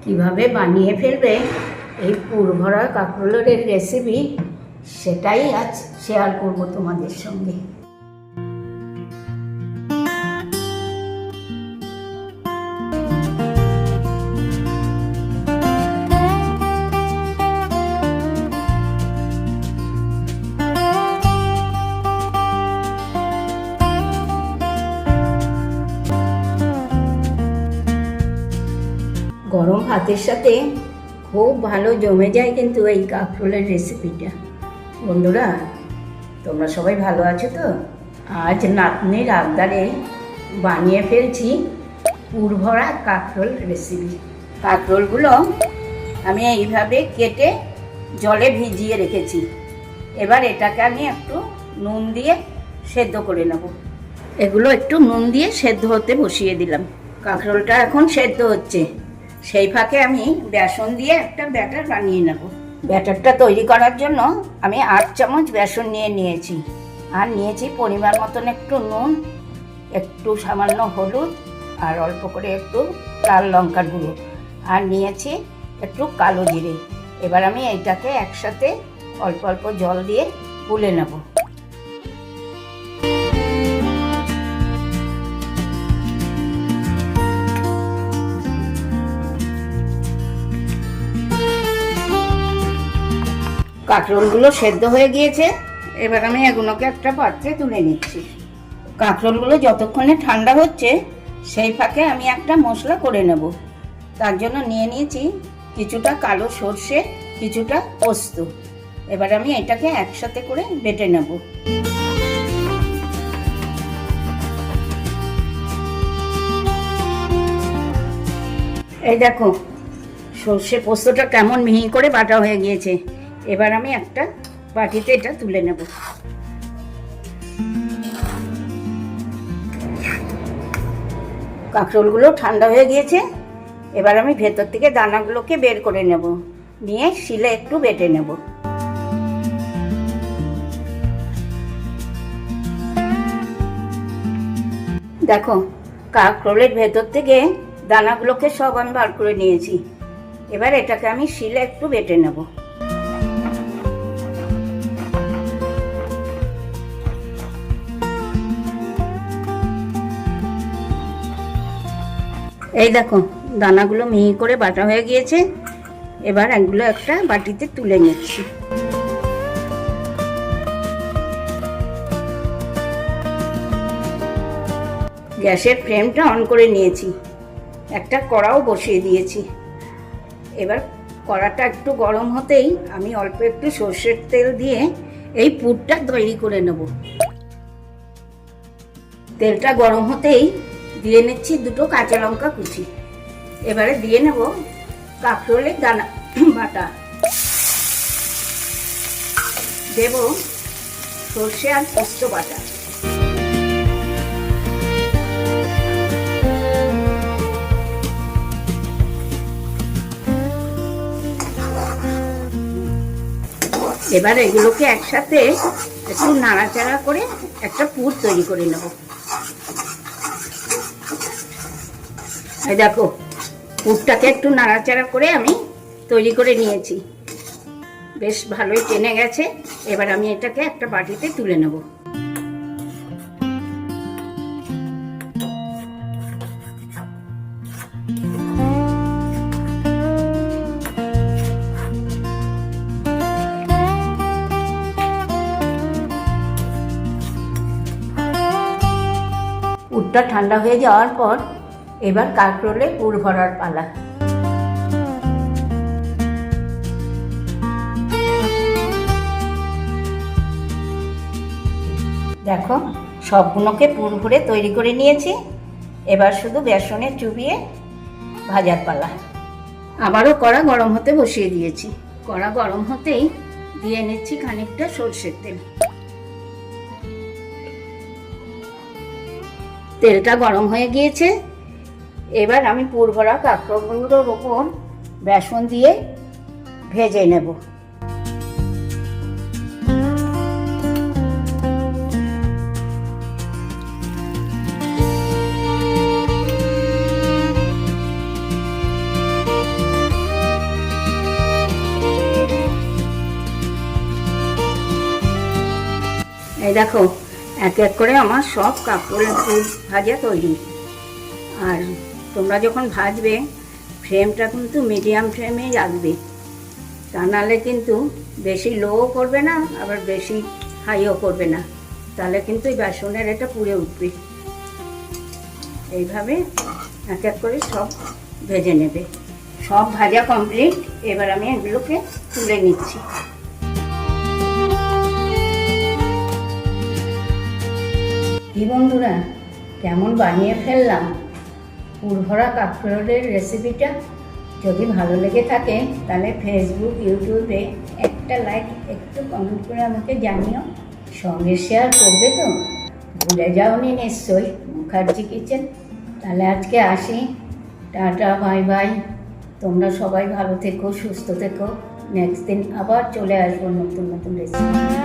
কিভাবে বানিয়ে ফেলবে এই পুরভরা কাঁকরোলের রেসিপি, সেটাই আজ শেয়ার করব তোমাদের সঙ্গে। গরম ভাতের সাথে খুব ভালো জমে যায় কিন্তু এই কাঁকরোলের রেসিপিটা। বন্ধুরা, তোমরা সবাই ভালো আছো তো? আজ নাতনির আবদারে বানিয়ে ফেলছি পুরভরা কাঁকরোল রেসিপি। কাঁকরোলগুলো আমি এইভাবে কেটে জলে ভিজিয়ে রেখেছি। এবার এটাকে আমি একটু নুন দিয়ে সেদ্ধ করে নেব। এগুলো একটু নুন দিয়ে সেদ্ধ হতে বসিয়ে দিলাম। কাঁকরোলটা এখন সেদ্ধ হচ্ছে, সেই ফাঁকে আমি বেসন দিয়ে একটা ব্যাটার বানিয়ে নেব। ব্যাটারটা তৈরি করার জন্য আমি 8 চামচ বেসন নিয়েছি, আর নিয়েছি পরিমাণ মতন একটু নুন, একটু সামান্য হলুদ, আর অল্প করে একটু লাল লঙ্কার গুঁড়ো, আর নিয়েছি একটু কালো জিরে। এবার আমি এইটাকে একসাথে অল্প অল্প জল দিয়ে গুলে নেব। কাঁকরোলগুলো সেদ্ধ হয়ে গিয়েছে, এবার আমি এগুলোকে একটা পাত্রে তুলে নিচ্ছি। কাঁকরোলগুলো যতক্ষণে ঠান্ডা হচ্ছে সেই ফাঁকে আমি একটা মশলা করে নেব। তার জন্য নিয়ে নিয়েছি কিছুটা কালো সর্ষে, কিছুটা পোস্ত। এবার আমি এটাকে একসাথে করে বেটে নেব। এই দেখো, সর্ষে পোস্তটা কেমন মিহি করে বাটা হয়ে গিয়েছে। এবার আমি একটা বাটিতে এটা তুলে নেব। কাঁকরোলগুলো ঠান্ডা হয়ে গিয়েছে, এবার আমি ভেতর থেকে দানাগুলোকে বের করে নেব, নিয়ে শিলে একটু বেটে নেব। দেখো, কাঁকরোলের ভেতর থেকে দানাগুলোকে সব আমি বার করে নিয়েছি। এবার এটাকে আমি শিলে একটু বেটে নেব। এই দেখো, দানাগুলো মিহি করে বাটা হয়ে গিয়েছে। এবার এগুলো একটা বাটিতে তুলে নিচ্ছি। গ্যাসের ফ্লেমটা অন করে নিয়েছি, একটা কড়াও বসিয়ে দিয়েছি। এবার কড়াটা একটু গরম হতেই আমি অল্প একটু সর্ষের তেল দিয়ে এই পুরটা তৈরি করে নেব। তেলটা গরম হতেই দিয়ে নিচ্ছি 2 কাঁচা লঙ্কা কুচি। এবারে দিয়ে নেব কাঁকরোলের দানা বাটা, দেব সর্ষে আর পোস্ত বাটা। এবার এগুলোকে একসাথে একটু নাড়াচাড়া করে একটা পুর তৈরি করে নেব। এই দেখো, পুরটাকে একটু নাড়াচাড়া করে আমি তৈরি করে নিয়েছি, বেশ ভালোই টেনে গেছে। এবার আমি এটাকে একটা বাটিতে তুলে নেব। পুরটা ঠান্ডা হয়ে যাওয়ার পর এবার কাঁকরোলে পুর ভরার পালা। দেখো, সবগুলোকে পুর ভরে তৈরি করে নিয়েছি। এবার শুধু বেসনে চুবিয়ে ভাজার পালা। আবারও কড়া গরম হতে বসিয়ে দিয়েছি। কড়া গরম হতেই দিয়ে নিচ্ছি খানিকটা সরষের তেল। তেলটা গরম হয়ে গিয়েছে, এবার আমি পুর ভরা কাঁকরোলগুলোর ওপর বেসন দিয়ে ভেজে নেব। এই দেখো এক এক করে আমার সব কাঁকরোলের পুর ভাজা তৈরি। আর তোমরা যখন ভাজবে ফ্লেমটা কিন্তু মিডিয়াম ফ্লেমেই রাখবে, তা নাহলে কিন্তু বেশি লোও করবে না আবার বেশি হাইও করবে না, তাহলে কিন্তু এই বেসনের এটা পুড়ে উঠবে। এইভাবে এক এক করে সব ভেজে নেবে। সব ভাজা কমপ্লিট, এবার আমি এগুলোকে তুলে নিচ্ছি। কি বন্ধুরা, কেমন বানিয়ে ফেললাম পুরভরা কাঁকরোলের রেসিপিটা। যদি ভালো লেগে থাকে তাহলে ফেসবুক ইউটিউবে একটা লাইক একটু কমেন্ট করে আমাকে জানিও, সঙ্গে শেয়ার করবে তো, ভুলে যাওনি নিশ্চয়ই মুখার্জি কিচেন। তাহলে আজকে আসি, টাটা বাই বাই। তোমরা সবাই ভালো থেকো, সুস্থ থেকো। নেক্সট দিন আবার চলে আসবো নতুন নতুন রেসিপি।